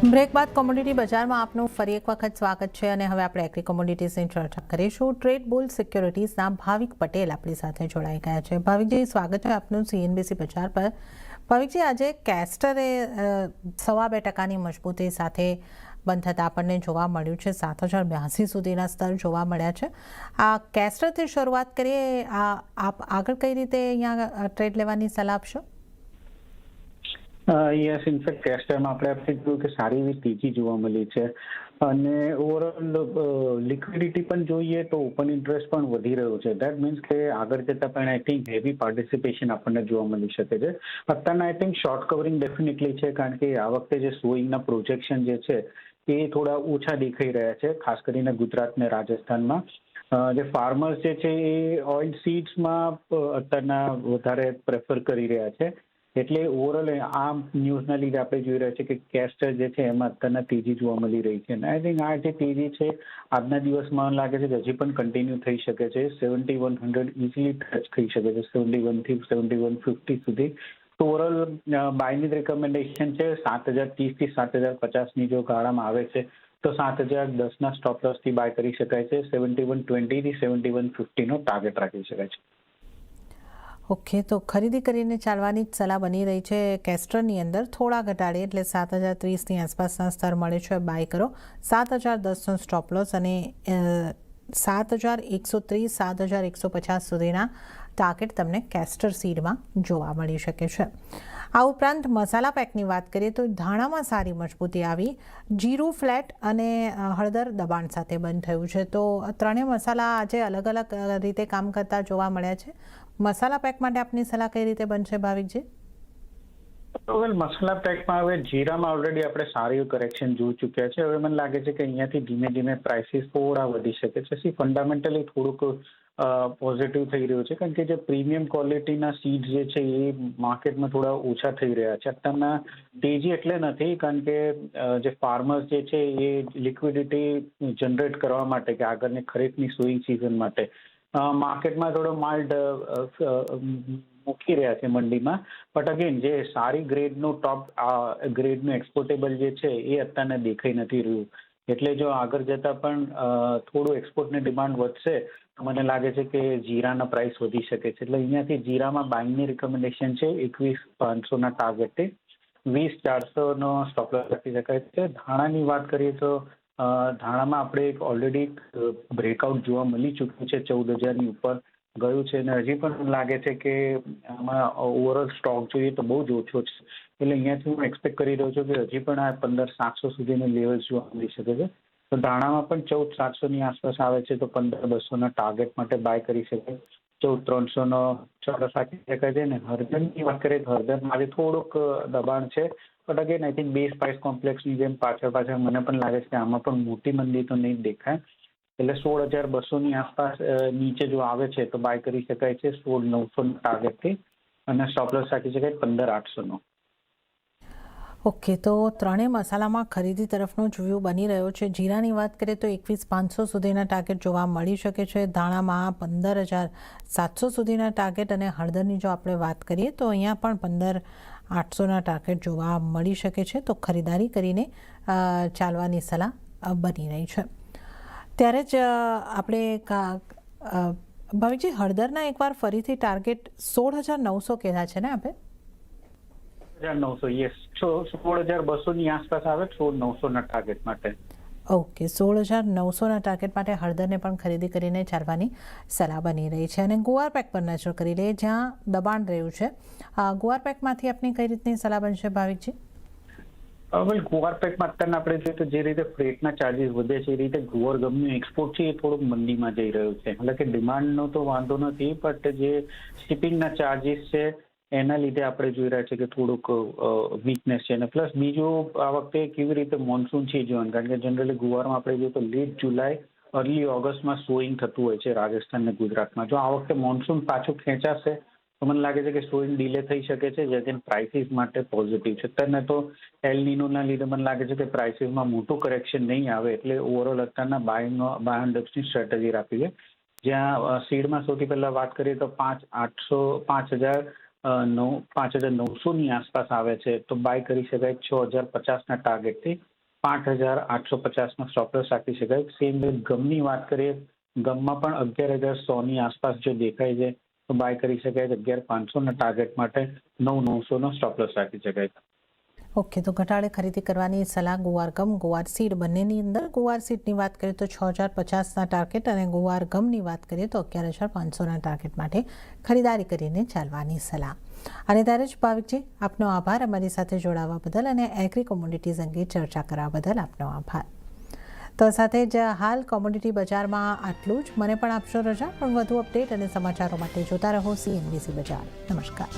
Break બાદ commodity બજારમાં આપનું ફરી એક વખત સ્વાગત છે અને હવે આપણે એગ્રી કોમોડિટીઝની ચર્ચા કરીશું. ટ્રેડ બુલ સિક્યોરિટીઝના ભાવિક પટેલ આપણી સાથે જોડાઈ ગયા છે. ભાવિકજી, સ્વાગત છે આપનું CNBC બજાર પર. ભાવિકજી, આજે કેસ્ટરે 2.2% મજબૂતી સાથે બંધ થતાં આપણને જોવા મળ્યું છે. 7,082 સુધીના સ્તર જોવા મળ્યા છે. આ કેસ્ટરથી શરૂઆત કરીએ. આપ આગળ કઈ રીતે અહીંયા ટ્રેડ લેવાની સલાહ આપશો? યસ, ઇનફેક્ટ કેસ્ટરમાં આપણે જોયું કે સારી એવી તેજી જોવા મળી છે અને ઓવરઓલ લિક્વિડિટી પણ જોઈએ તો ઓપન ઇન્ટરેસ્ટ પણ વધી રહ્યો છે. દેટ મીન્સ કે આગળ જતાં પણ આઈ થિંક હેવી પાર્ટિસિપેશન આપણને જોવા મળી શકે છે. અત્યારના I think short covering definitely છે, કારણ કે આ વખતે જે સોઈંગના પ્રોજેક્શન જે છે એ થોડા ઓછા દેખાઈ રહ્યા છે, ખાસ કરીને ગુજરાત ને રાજસ્થાનમાં. જે ફાર્મર્સ જે છે એ ઓઇલ સીડ્સમાં અત્યારના વધારે પ્રેફર કરી રહ્યા છે. એટલે ઓવરઓલ આ ન્યૂઝના લીધે આપણે જોઈ રહ્યા છીએ કે કેસ્ટર જે છે એમાં અત્યારના તેજી જોવા મળી રહી છે. અને આઈ થિંક આ જે તેજી છે આજના દિવસમાં લાગે છે કે હજી પણ કન્ટિન્યુ થઈ શકે છે. 7100 ઇઝીલી ટચ થઈ શકે છે, 71 થી 7150 સુધી. તો ઓવરઓલ બાયની રિકમેન્ડેશન છે 7,030 થી 7,050ની જો ગાળામાં આવે છે તો 7,010ના સ્ટોપ લોસથી બાય કરી શકાય છે. 7120 થી 7150નો ટાર્ગેટ રાખી શકાય છે. ઓકે, તો ખરીદી કરીને ચાલવાની જ સલાહ બની રહી છે. કેસ્ટરની અંદર થોડા ઘટાડે એટલે 7,030ની આસપાસના સ્તર મળે છે, બાય કરો. 7,010નો સ્ટોપ લોસ અને 7,130 7,150 સુધીના ટાર્ગેટ તમને કેસ્ટર સીડમાં જોવા મળી શકે છે. આ ઉપરાંત મસાલા પેકની વાત કરીએ તો ધાણામાં સારી મજબૂતી આવી. જીરું ફ્લેટ અને હળદર દબાણ સાથે બંધ થયું છે. તો ત્રણેય મસાલા આજે અલગ અલગ રીતે કામ કરતા જોવા મળ્યા છે. મસાલા પેક માટે આપની સલાહ કઈ રીતે બનશે, ભાવિકજી? વેલ, મસાલા પેકમાં હવે જીરામાં ઓલરેડી આપણે સારી કરેક્શન જોઈ ચૂક્યા છે. હવે મને લાગે છે કે અહીંયાથી ધીમે ધીમે પ્રાઇસીસ થોડા વધી શકે છે. ફંડામેન્ટલી થોડુંક પોઝિટિવ થઈ રહ્યું છે, કારણ કે જે પ્રીમિયમ ક્વોલિટીના સીડ્સ જે છે એ માર્કેટમાં થોડા ઓછા થઈ રહ્યા છે. અત્યારના તેજી એટલે નથી, કારણ કે જે ફાર્મર્સ જે છે એ લિક્વિડિટી જનરેટ કરવા માટે કે આગળની ખરીફની સોઈંગ સિઝન માટે માર્કેટમાં થોડો માઇલ્ડ મૂકી રહ્યા છે મંડીમાં. બટ અગેન જે સારી ગ્રેડનું ટોપ ગ્રેડનું એક્સપોર્ટેબલ જે છે એ અત્યારને દેખાઈ નથી રહ્યું. એટલે જો આગળ જતાં પણ થોડું એક્સપોર્ટની ડિમાન્ડ વધશે તો મને લાગે છે કે જીરાના પ્રાઇસ વધી શકે છે. એટલે અહીંયાથી જીરામાં બાઇંગની રિકમેન્ડેશન છે 21,500ના ટાર્ગેટથી. 20,400નો સ્ટોપ લોસ રાખી શકાય છે. ધાણાની વાત કરીએ તો ધાણામાં આપણે એક ઓલરેડી બ્રેકઆઉટ જોવા મળી ચૂક્યું છે, 14,000ની ઉપર ગયું છે અને હજી પણ લાગે છે કે આમાં ઓવરઓલ સ્ટોક જોઈએ તો બહુ જ ઓછો છે. એટલે અહીંયાથી હું એક્સપેક્ટ કરી રહ્યો છું કે હજી પણ આ 15,700 સુધીનું લેવલ જોવા મળી શકે છે. તો ધાણામાં પણ 14,700ની આસપાસ આવે છે તો 15,200ના ટાર્ગેટ માટે બાય કરી શકાય. 14,300નો ચોરસ રાખી શકાય છે. અને હળદરની વાત કરીએ તો હળદરમાં આજે થોડુંક દબાણ છે. બટ અગેન આઈ થિંક બે સ્પાઇસ કોમ્પ્લેક્સની જેમ પાછળ મને પણ લાગે છે કે આમાં પણ મોટી મંદી તો નહીં દેખાય. એટલે 16,200ની આસપાસ નીચે જો આવે છે તો બાય કરી શકાય છે 16,900 ટાર્ગેટથી અને સ્ટોપ લોસ રાખી શકાય 15,800નો. ઓકે, તો ત્રણેય મસાલામાં ખરીદી તરફનો વ્યૂ બની રહ્યો છે. જીરાની વાત કરીએ તો 21,500 સુધીના ટાર્ગેટ જોવા મળી શકે છે. ધાણામાં 15,700 સુધીના ટાર્ગેટ અને હળદરની જો આપણે વાત કરીએ તો અહીંયા પણ 15,800ના ટાર્ગેટ જોવા મળી શકે છે. તો ખરીદારી કરીને ચાલવાની સલાહ બની રહી છે. ત્યારે જ આપણે ભાવિકજી, હળદરના એકવાર ફરીથી ટાર્ગેટ 16,900 કહેલા છે ને આપે? 16,900, યસ. 16,200ની આસપાસ આવે 16,900ના ટાર્ગેટ માટે. ઓકે, 16,900ના ટાર્ગેટ માટે હળદરને પણ ખરીદી કરીને ચાલવાની સલાહ બની રહી છે. અને ગુવાર પેક પર નજર કરી લઈએ, જ્યાં દબાણ રહ્યું છે. ગુવાર પેકમાંથી આપની કઈ રીતની સલાહ બનશે, ભાવિકજી? વેલ, ગુવાર પેકમાં અત્યારના આપણે જોઈએ તો જે રીતે ફ્રેટના ચાર્જીસ વધે છે એ રીતે ગુવાર ગમનું એક્સપોર્ટ છે એ થોડુંક મંદીમાં જઈ રહ્યું છે. એટલે કે ડિમાન્ડનો તો વાંધો નથી, બટ જે શિપિંગના ચાર્જીસ છે એના લીધે આપણે જોઈ રહ્યા છીએ કે થોડુંક વીકનેસ છે. અને પ્લસ બીજું, આ વખતે કેવી રીતે મોન્સૂન છે જોવાનું, કારણ કે જનરલી ગુવારમાં આપણે જોઈએ તો લેટ જુલાઈ અર્લી ઓગસ્ટમાં સોઈંગ થતું હોય છે રાજસ્થાન અને ગુજરાતમાં. જો આ વખતે મોન્સૂન પાછું ખેંચાશે તો મને લાગે છે કે સોઈંગ ડિલે થઈ શકે છે, જેથી પ્રાઇસીસ માટે પોઝિટિવ છે. અત્યારને તો એલ નીનોના લીધે મને લાગે છે કે પ્રાઇસીસમાં મોટું કરેક્શન નહીં આવે. એટલે ઓવરઓલ અત્યારના બાય એન્ડ ડબ્સની સ્ટ્રેટેજી રાખવી છે. જ્યાં સીડમાં સૌથી પહેલાં વાત કરીએ તો 5,800 5,000 5,900ની આસપાસ આવે છે તો બાય કરી શકાય 6,050ના ટાર્ગેટથી 5,850માં સ્ટોપ લોસ રાખી શકાય. સેમ વે ગમની વાત કરીએ, ગમમાં પણ 11,100ની આસપાસ જો દેખાય છે તો બાય કરી શકાય 11,500ના ટાર્ગેટ માટે 9,900નો સ્ટોપ લોસ રાખી શકાય. ઓકે, તો ઘટાડે ખરીદી કરવાની સલાહ ગુવાર ગમ ગુવાર સીડ બંનેની અંદર. ગુવાર સીડની વાત કરીએ તો 6,050ના ટાર્ગેટ અને ગુવાર ગમની વાત કરીએ તો 11,500ના ટાર્ગેટ માટે ખરીદારી કરીને ચાલવાની સલાહ. અને ત્યારે જ ભાવિકજી, આપનો આભાર અમારી સાથે જોડાવા બદલ અને એગ્રી કોમોડિટીઝ અંગે ચર્ચા કરવા બદલ આપનો આભાર. તો સાથે જ હાલ કોમોડિટી બજારમાં આટલું જ. મને પણ આપશો રજા, પણ વધુ અપડેટ અને સમાચારો માટે જોતા રહો CNBC બજાર. નમસ્કાર.